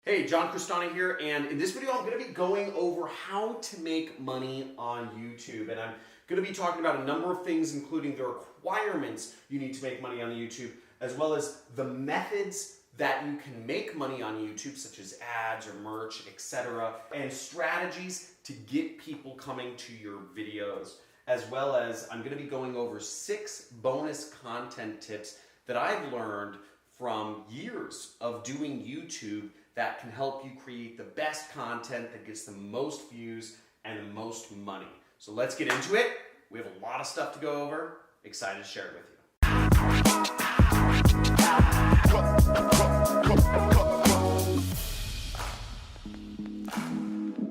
Hey, John Cristani here, and in this video I'm going to be going over how to make money on YouTube. And I'm going to be talking about a number of things, including the requirements you need to make money on YouTube, as well as the methods that you can make money on YouTube, such as ads or merch, etc., and strategies to get people coming to your videos, as well as I'm going to be going over 6 bonus content tips that I've learned from years of doing YouTube that can help you create the best content that gets the most views and the most money. So let's get into it. We have a lot of stuff to go over. Excited to share it with you.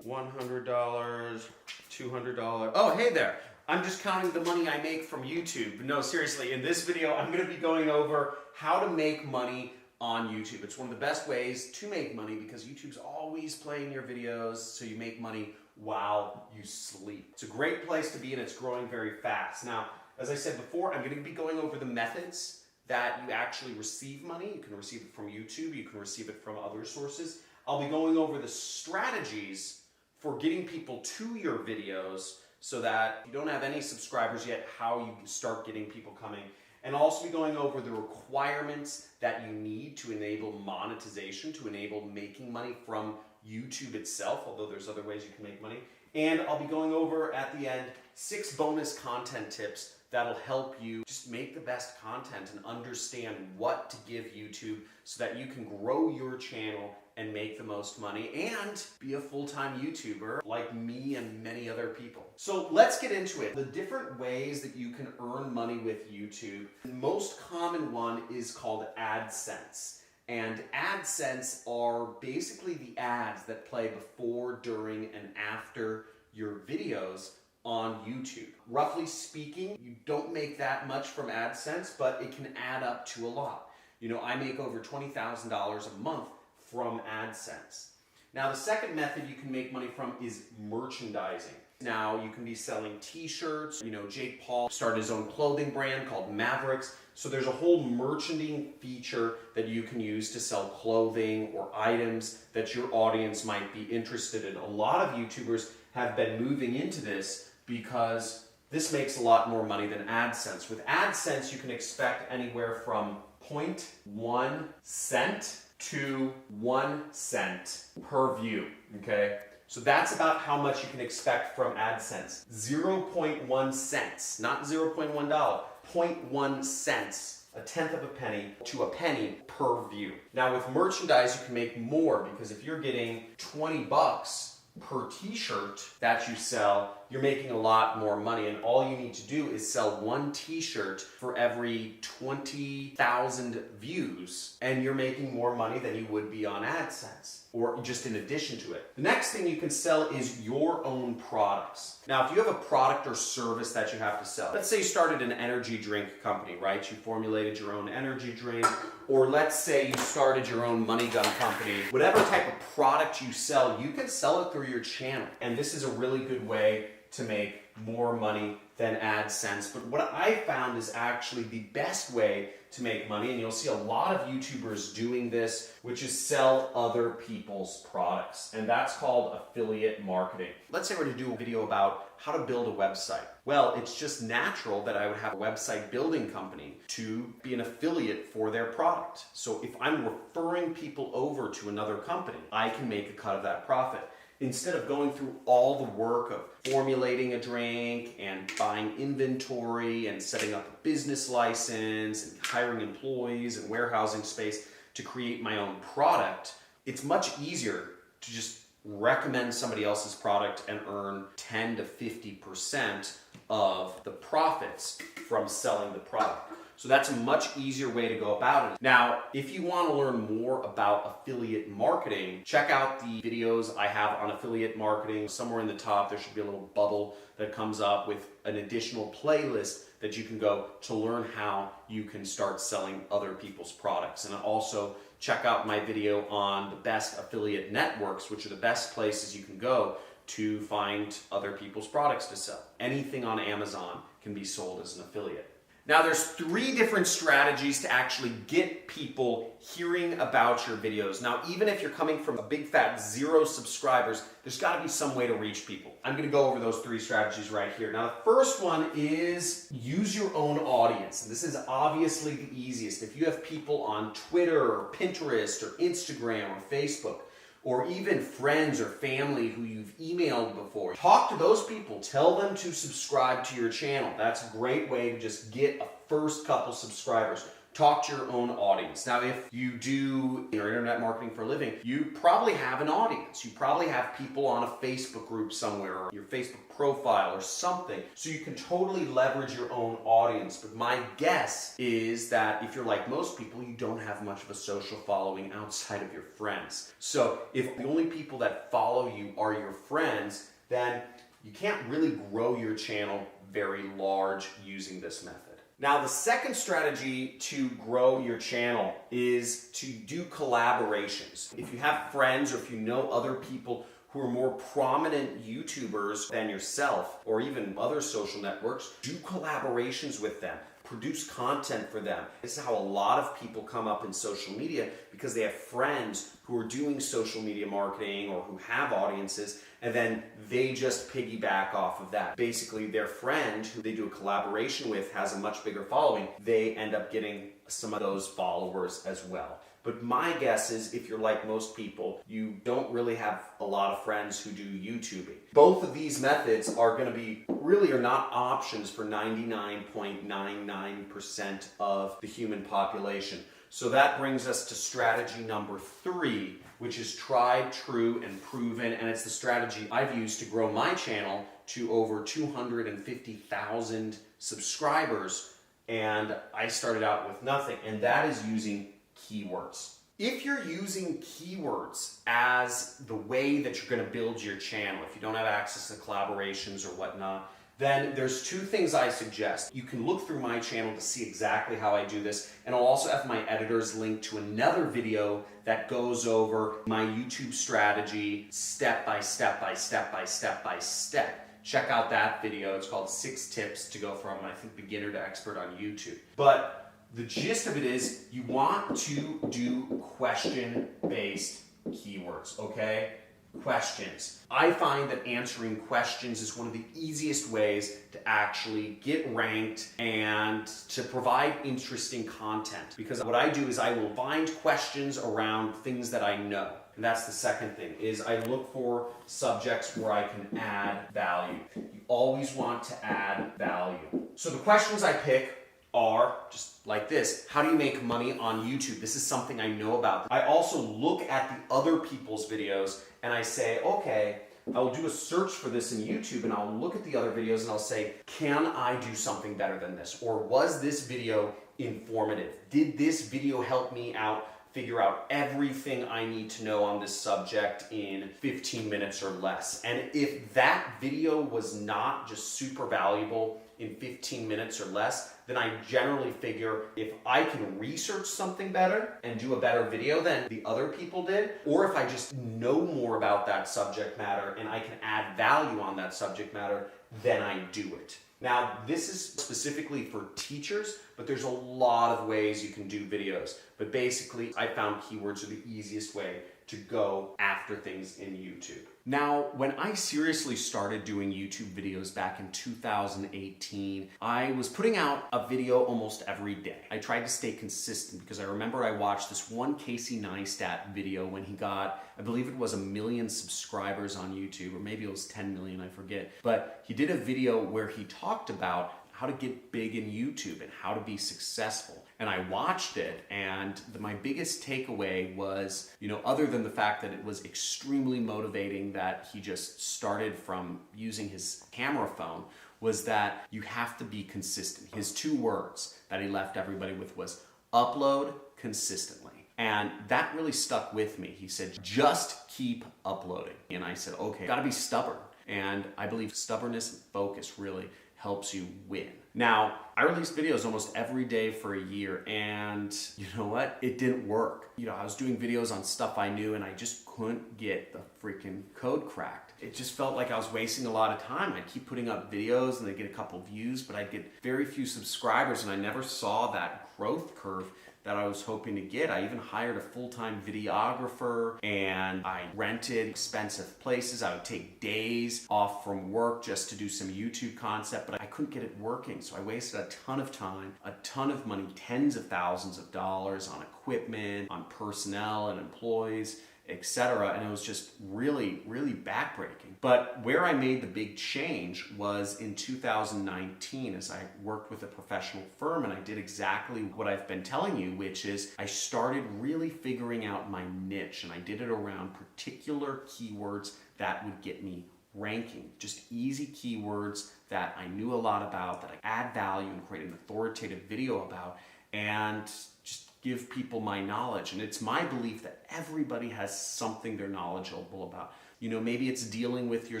$100, $200. Oh, hey there. I'm just counting the money I make from YouTube. No, seriously, in this video, I'm going to be going over how to make money on YouTube. It's one of the best ways to make money because YouTube's always playing your videos, so you make money while you sleep. It's a great place to be and it's growing very fast. Now, as I said before, I'm going to be going over the methods that you actually receive money. You can receive it from YouTube, you can receive it from other sources. I'll be going over the strategies for getting people to your videos so that if you don't have any subscribers yet, how you start getting people coming. And I'll also be going over the requirements that you need to enable monetization, to enable making money from YouTube itself, although there's other ways you can make money. And I'll be going over at the end 6 bonus content tips that'll help you just make the best content and understand what to give YouTube so that you can grow your channel and make the most money and be a full-time YouTuber like me and many other people. So let's get into it. The different ways that you can earn money with YouTube. The most common one is called AdSense. And AdSense are basically the ads that play before, during, and after your videos on YouTube. Roughly speaking, you don't make that much from AdSense, but it can add up to a lot. You know, I make over $20,000 a month from AdSense. Now, the second method you can make money from is merchandising. Now, you can be selling t-shirts. You know, Jake Paul started his own clothing brand called Mavericks. So there's a whole merchandising feature that you can use to sell clothing or items that your audience might be interested in. A lot of YouTubers have been moving into this because this makes a lot more money than AdSense. With AdSense, you can expect anywhere from 0.1 cent to 1 cent per view, okay? So that's about how much you can expect from AdSense. 0.1 cents, not $0.1, 0.1 cents, a tenth of a penny to a penny per view. Now with merchandise, you can make more because if you're getting 20 bucks per t-shirt that you sell, you're making a lot more money, and all you need to do is sell 1 t-shirt for every 20,000 views, and you're making more money than you would be on AdSense, or just in addition to it. The next thing you can sell is your own products. Now, if you have a product or service that you have to sell, let's say you started an energy drink company, right? You formulated your own energy drink, or let's say you started your own money gun company. Whatever type of product you sell, you can sell it through your channel. And this is a really good way to make more money than AdSense. But what I found is actually the best way to make money, and you'll see a lot of YouTubers doing this, which is sell other people's products. And that's called affiliate marketing. Let's say we're to do a video about how to build a website. Well, it's just natural that I would have a website building company to be an affiliate for their product. So if I'm referring people over to another company, I can make a cut of that profit. Instead of going through all the work of formulating a drink and buying inventory and setting up a business license and hiring employees and warehousing space to create my own product, it's much easier to just recommend somebody else's product and earn 10 to 50% of the profits from selling the product. So that's a much easier way to go about it. Now, if you want to learn more about affiliate marketing, check out the videos I have on affiliate marketing. Somewhere in the top, there should be a little bubble that comes up with an additional playlist that you can go to learn how you can start selling other people's products. And also check out my video on the best affiliate networks, which are the best places you can go to find other people's products to sell. Anything on Amazon can be sold as an affiliate. Now there's 3 different strategies to actually get people hearing about your videos. Now, even if you're coming from a big fat 0 subscribers, there's gotta be some way to reach people. I'm gonna go over those 3 strategies right here. Now, the first one is use your own audience. And this is obviously the easiest. If you have people on Twitter or Pinterest or Instagram or Facebook, or even friends or family who you've emailed before, talk to those people. Tell them to subscribe to your channel. That's a great way to just get a first couple subscribers. Talk to your own audience. Now, if you do internet marketing for a living, you probably have an audience. You probably have people on a Facebook group somewhere, or your Facebook profile or something. So you can totally leverage your own audience. But my guess is that if you're like most people, you don't have much of a social following outside of your friends. So if the only people that follow you are your friends, then you can't really grow your channel very large using this method. Now, the second strategy to grow your channel is to do collaborations. If you have friends or if you know other people who are more prominent YouTubers than yourself, or even other social networks, do collaborations with them. Produce content for them. This is how a lot of people come up in social media, because they have friends who are doing social media marketing or who have audiences, and then they just piggyback off of that. Basically, their friend who they do a collaboration with has a much bigger following. They end up getting some of those followers as well. But my guess is, if you're like most people, you don't really have a lot of friends who do YouTubing. Both of these methods are going to be really are not options for 99.99% of the human population. So that brings us to strategy number 3, which is tried, true, and proven. And it's the strategy I've used to grow my channel to over 250,000 subscribers. And I started out with nothing, and that is using keywords. If you're using keywords as the way that you're going to build your channel, if you don't have access to collaborations or whatnot, then there's 2 things I suggest. You can look through my channel to see exactly how I do this, and I'll also have my editors link to another video that goes over my YouTube strategy step by step by step by step by step. Check out that video. It's called 6 Tips to Go From, I think, Beginner to Expert on YouTube. But the gist of it is you want to do question-based keywords, okay? Questions. I find that answering questions is one of the easiest ways to actually get ranked and to provide interesting content. Because what I do is I will find questions around things that I know. And that's the second thing, is I look for subjects where I can add value. You always want to add value. So the questions I pick are just like this. How do you make money on YouTube? This is something I know about. I also look at the other people's videos and I say, okay, I'll do a search for this in YouTube and I'll look at the other videos and I'll say, can I do something better than this? Or was this video informative? Did this video help me out figure out everything I need to know on this subject in 15 minutes or less? And if that video was not just super valuable in 15 minutes or less, then I generally figure if I can research something better and do a better video than the other people did, or if I just know more about that subject matter and I can add value on that subject matter, then I do it. Now, this is specifically for teachers, but there's a lot of ways you can do videos. But basically, I found keywords are the easiest way to go after things in YouTube. Now, when I seriously started doing YouTube videos back in 2018, I was putting out a video almost every day. I tried to stay consistent because I remember I watched this one Casey Neistat video when he got, I believe it was 1 million subscribers on YouTube, or maybe it was 10 million, I forget. But he did a video where he talked about how to get big in YouTube and how to be successful. And I watched it, and my biggest takeaway was, other than the fact that it was extremely motivating that he just started from using his camera phone, was that you have to be consistent. His 2 words that he left everybody with was upload consistently. And that really stuck with me. He said, just keep uploading. And I said, okay, gotta be stubborn. And I believe stubbornness and focus really helps you win. Now, I released videos almost every day for a year, and you know what? It didn't work. I was doing videos on stuff I knew, and I just couldn't get the freaking code cracked. It just felt like I was wasting a lot of time. I'd keep putting up videos and they'd get a couple views, but I'd get very few subscribers, and I never saw that growth curve that I was hoping to get. I even hired a full-time videographer, and I rented expensive places. I would take days off from work just to do some YouTube concept, but I couldn't get it working. So I wasted a ton of time, a ton of money, tens of thousands of dollars on equipment, on personnel and employees, etc. And it was just really, really backbreaking. But where I made the big change was in 2019, as I worked with a professional firm, and I did exactly what I've been telling you, which is I started really figuring out my niche, and I did it around particular keywords that would get me ranking. Just easy keywords that I knew a lot about, that I add value and create an authoritative video about, and just give people my knowledge. And it's my belief that everybody has something they're knowledgeable about. Maybe it's dealing with your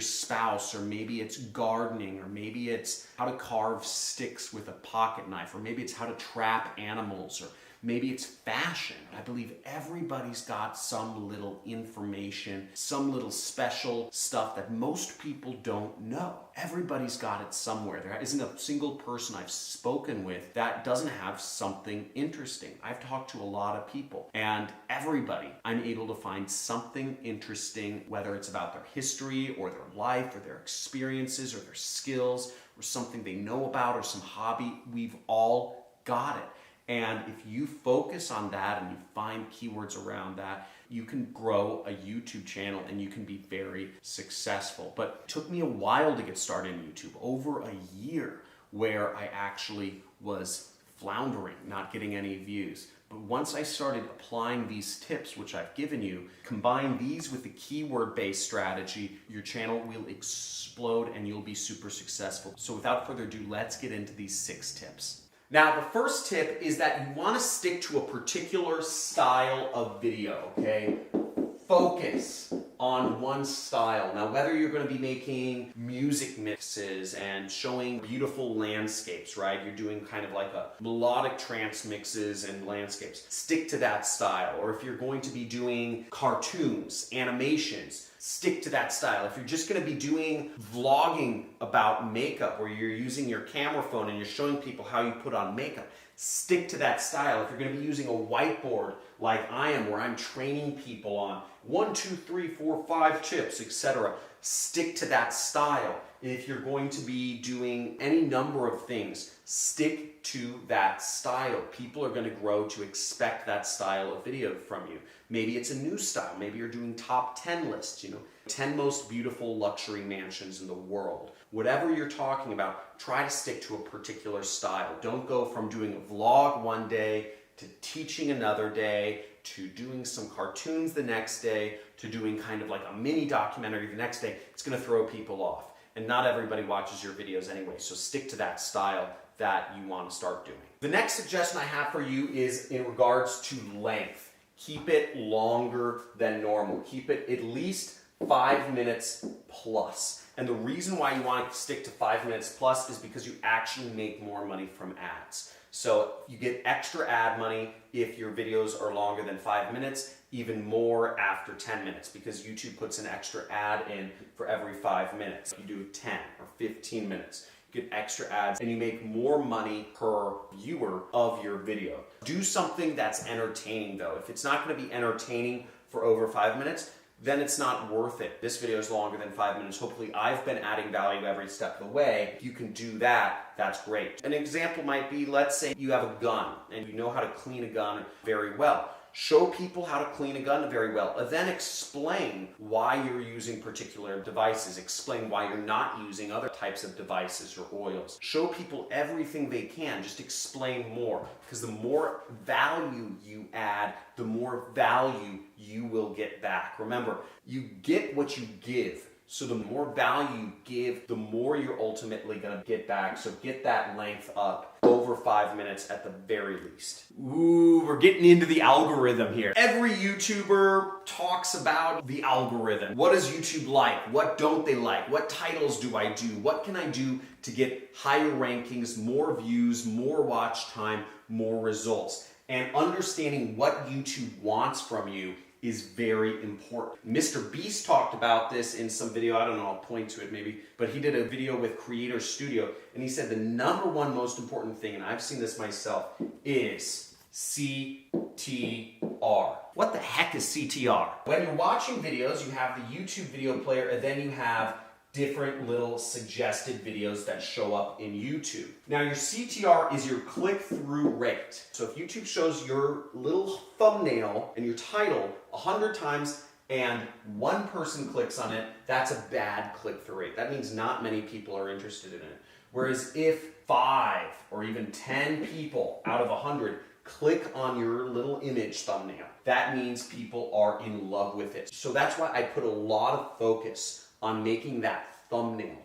spouse, or maybe it's gardening, or maybe it's how to carve sticks with a pocket knife, or maybe it's how to trap animals, or maybe it's fashion. I believe everybody's got some little information, some little special stuff that most people don't know. Everybody's got it somewhere. There isn't a single person I've spoken with that doesn't have something interesting. I've talked to a lot of people, and everybody, I'm able to find something interesting, whether it's about their history or their life or their experiences or their skills or something they know about or some hobby. We've all got it. And if you focus on that and you find keywords around that, you can grow a YouTube channel and you can be very successful. But it took me a while to get started in YouTube, over a year, where I actually was floundering, not getting any views. But once I started applying these tips, which I've given you, combine these with the keyword-based strategy, your channel will explode and you'll be super successful. So without further ado, let's get into these 6 tips. Now, the first tip is that you want to stick to a particular style of video, okay? Focus on one style. Now, whether you're going to be making music mixes and showing beautiful landscapes, right? You're doing kind of like a melodic trance mixes and landscapes. Stick to that style. Or if you're going to be doing cartoons, animations, stick to that style. If you're just going to be doing vlogging about makeup, where you're using your camera phone and you're showing people how you put on makeup, stick to that style. If you're going to be using a whiteboard like I am, where I'm training people on 1, 2, 3, 4, 5 tips, etc., stick to that style. If you're going to be doing any number of things, stick to that style. People are going to grow to expect that style of video from you. Maybe it's a new style. Maybe you're doing top 10 lists, 10 most beautiful luxury mansions in the world. Whatever you're talking about, try to stick to a particular style. Don't go from doing a vlog one day to teaching another day, to doing some cartoons the next day, to doing kind of like a mini documentary the next day. It's going to throw people off. And not everybody watches your videos anyway, so stick to that style that you want to start doing. The next suggestion I have for you is in regards to length. Keep it longer than normal. Keep it at least 5 minutes plus. And the reason why you want to stick to 5 minutes plus is because you actually make more money from ads. So you get extra ad money if your videos are longer than 5 minutes, even more after 10 minutes, because YouTube puts an extra ad in for every 5 minutes. You do 10 or 15 minutes. You get extra ads and you make more money per viewer of your video. Do something that's entertaining though. If it's not going to be entertaining for over 5 minutes, then it's not worth it. This video is longer than 5 minutes. Hopefully I've been adding value every step of the way. If you can do that, that's great. An example might be, let's say you have a gun and you know how to clean a gun very well. Show people how to clean a gun very well, and then explain why you're using particular devices. Explain why you're not using other types of devices or oils. Show people everything they can. Just explain more, because the more value you add, the more value you will get back. Remember, you get what you give. So the more value you give, the more you're ultimately gonna get back. So get that length up over 5 minutes at the very least. Ooh, we're getting into the algorithm here. Every YouTuber talks about the algorithm. What does YouTube like? What don't they like? What titles do I do? What can I do to get higher rankings, more views, more watch time, more results? And understanding what YouTube wants from you is very important. Mr. Beast talked about this in some video, I don't know, I'll point to it maybe, but he did a video with Creator Studio, and he said the number one most important thing, and I've seen this myself, is CTR. What the heck is CTR? When you're watching videos, you have the YouTube video player, and then you have different little suggested videos that show up in YouTube. Now your CTR is your click-through rate. So if YouTube shows your little thumbnail and your title 100 times and one person clicks on it, that's a bad click-through rate. That means not many people are interested in it. Whereas if 5 or even 10 people out of 100 click on your little image thumbnail, that means people are in love with it. So that's why I put a lot of focus on making that thumbnail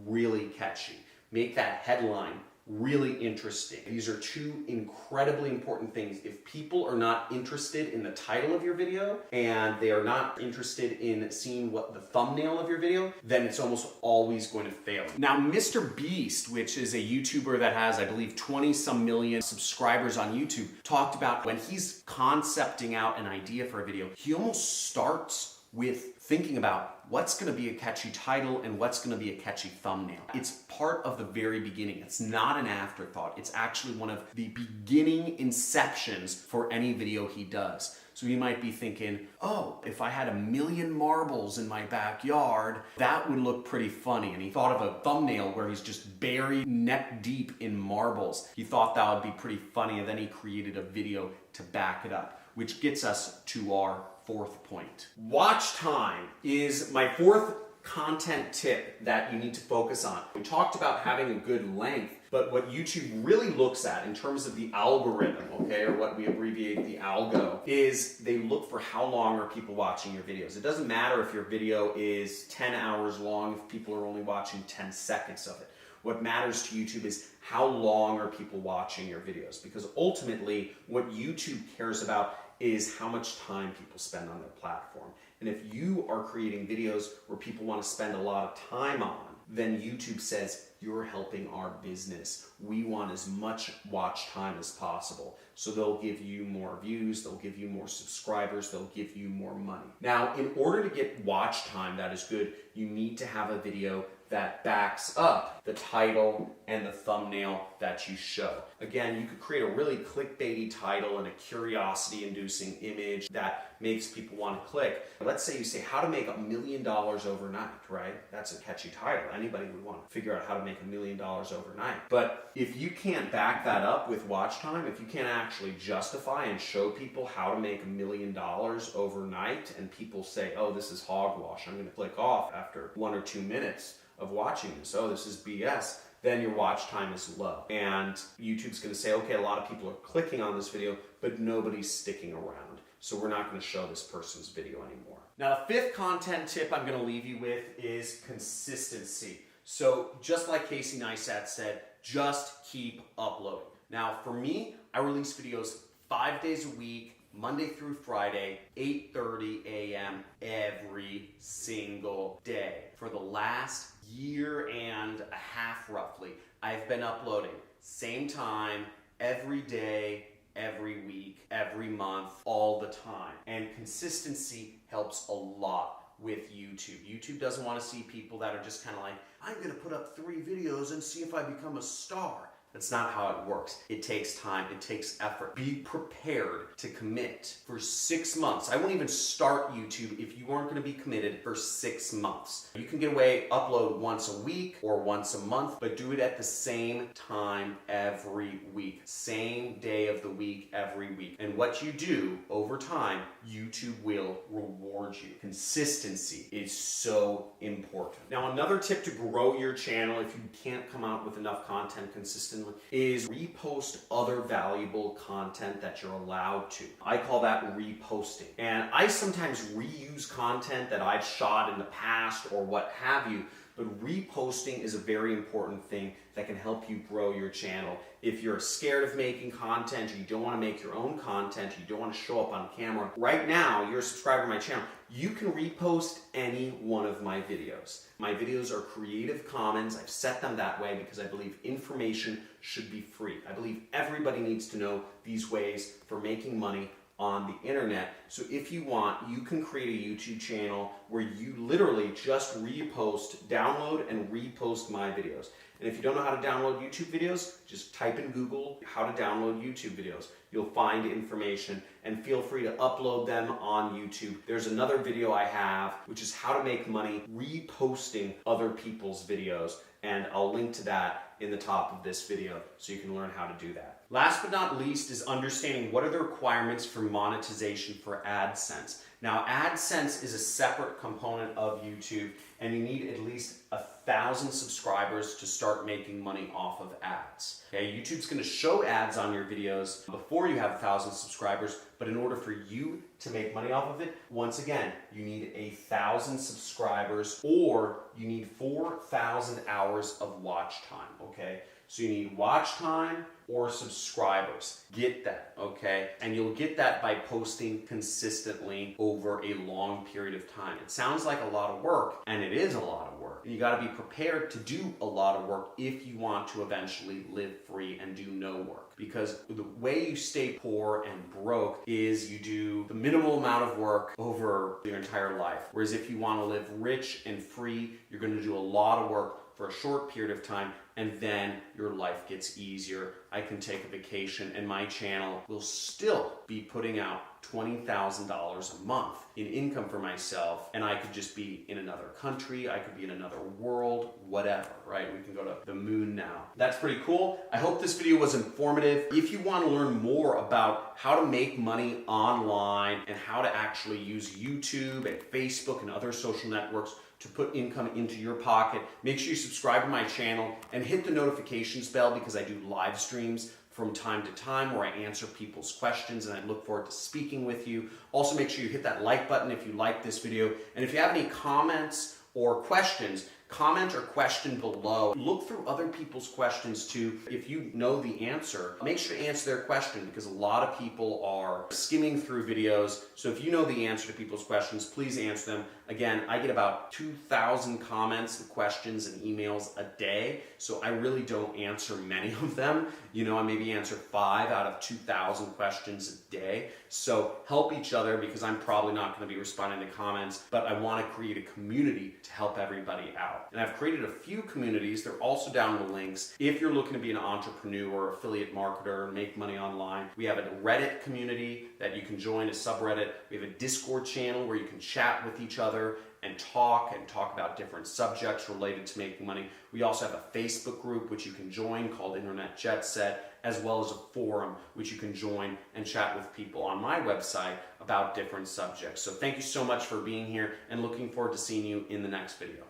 really catchy. Make that headline really interesting. These are two incredibly important things. If people are not interested in the title of your video and they are not interested in seeing what the thumbnail of your video, then it's almost always going to fail. Now, Mr. Beast, which is a YouTuber that has, I believe, 20-some million subscribers on YouTube, talked about when he's concepting out an idea for a video, he almost starts with thinking about what's going to be a catchy title and what's going to be a catchy thumbnail. It's part of the very beginning. It's not an afterthought. It's actually one of the beginning inceptions for any video he does. So you might be thinking, oh, if I had 1 million marbles in my backyard, that would look pretty funny. And he thought of a thumbnail where he's just buried neck deep in marbles. He thought that would be pretty funny, and then he created a video to back it up, which gets us to our fourth point. Watch time is my fourth content tip that you need to focus on. We talked about having a good length, but what YouTube really looks at in terms of the algorithm, okay, or what we abbreviate the algo, is they look for how long are people watching your videos. It doesn't matter if your video is 10 hours long if people are only watching 10 seconds of it. What matters to YouTube is how long are people watching your videos, because ultimately what YouTube cares about is how much time people spend on their platform. And if you are creating videos where people want to spend a lot of time on, then YouTube says, you're helping our business. We want as much watch time as possible. So they'll give you more views, they'll give you more subscribers, they'll give you more money. Now, in order to get watch time that is good, you need to have a video that backs up the title and the thumbnail that you show. Again, you could create a really clickbaity title and a curiosity-inducing image that makes people want to click. Let's say you say, how to make $1 million overnight, right? That's a catchy title. Anybody would want to figure out how to make $1 million overnight. But if you can't back that up with watch time, if you can't actually justify and show people how to make $1 million overnight, and people say, oh, this is hogwash, I'm going to click off after 1 or 2 minutes of watching this, oh, this is BS, then your watch time is low. And YouTube's going to say, okay, a lot of people are clicking on this video, but nobody's sticking around. So we're not going to show this person's video anymore. Now, the fifth content tip I'm going to leave you with is consistency. So just like Casey Neistat said, just keep uploading. Now, for me, I release videos 5 days a week, Monday through Friday, 8:30 a.m. every single day. For the last year and a half, roughly, I've been uploading same time, every day, every week, every month, all the time. And consistency helps a lot with YouTube. YouTube doesn't want to see people that are just kind of like, I'm going to put up 3 videos and see if I become a star. That's not how it works. It takes time, it takes effort. Be prepared to commit for 6 months. I wouldn't even start YouTube if you weren't going to be committed for 6 months. You can get away, upload once a week or once a month, but do it at the same time every week. Same day of the week every week. And what you do over time, YouTube will reward you. Consistency is so important. Now, another tip to grow your channel if you can't come out with enough content consistently consistently, is repost other valuable content that you're allowed to. I call that reposting. And I sometimes reuse content that I've shot in the past or what have you, but reposting is a very important thing that can help you grow your channel. If you're scared of making content, or you don't want to make your own content, you don't want to show up on camera, right now, you're a subscriber to my channel, you can repost any one of my videos. My videos are Creative Commons. I've set them that way because I believe information should be free. I believe everybody needs to know these ways for making money on the internet. So if you want, you can create a YouTube channel where you literally just download and repost my videos. And if you don't know how to download YouTube videos, just type in Google how to download YouTube videos. You'll find information, and feel free to upload them on YouTube. There's another video I have, which is how to make money reposting other people's videos, and I'll link to that in the top of this video so you can learn how to do that. Last but not least is understanding what are the requirements for monetization for AdSense. Now, AdSense is a separate component of YouTube, and you need at least 1,000 subscribers to start making money off of ads. Okay, YouTube's going to show ads on your videos before you have 1,000 subscribers, but in order for you to make money off of it, once again, you need 1,000 subscribers, or you need 4,000 hours of watch time, okay? So you need watch time or subscribers. Get that, okay? And you'll get that by posting consistently over a long period of time. It sounds like a lot of work, and it is a lot of work. You gotta be prepared to do a lot of work if you want to eventually live free and do no work. Because the way you stay poor and broke is you do the minimal amount of work over your entire life. Whereas if you wanna live rich and free, you're gonna do a lot of work for a short period of time, and then your life gets easier. I can take a vacation, and my channel will still be putting out $20,000 a month in income for myself, and I could just be in another country, I could be in another world, whatever, right? We can go to the moon now. That's pretty cool. I hope this video was informative. If you want to learn more about how to make money online and how to actually use YouTube and Facebook and other social networks to put income into your pocket, make sure you subscribe to my channel and hit the notifications bell, because I do live streams from time to time where I answer people's questions, and I look forward to speaking with you. Also, make sure you hit that like button if you like this video. And if you have any comments or questions, comment or question below. Look through other people's questions too. If you know the answer, make sure to answer their question, because a lot of people are skimming through videos. So if you know the answer to people's questions, please answer them. Again, I get about 2,000 comments and questions and emails a day, so I really don't answer many of them. You know, I maybe answer 5 out of 2,000 questions a day. So help each other, because I'm probably not going to be responding to comments, but I want to create a community to help everybody out. And I've created a few communities. They're also down in the links. If you're looking to be an entrepreneur, affiliate marketer, and make money online, we have a Reddit community that you can join, a subreddit. We have a Discord channel where you can chat with each other and talk about different subjects related to making money. We also have a Facebook group which you can join called Internet Jet Set, as well as a forum which you can join and chat with people on my website about different subjects. So thank you so much for being here, and looking forward to seeing you in the next video.